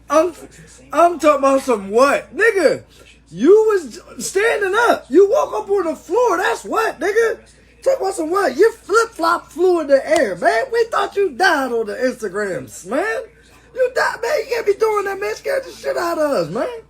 I'm talking about some what? Nigga, you was standing up. You woke up on the floor. That's what, nigga. Talk about some what? Your flip-flop flew in the air, man. We thought you died on the Instagrams, man. You died, man. You can't be doing that, man. Scared the shit out of us, man.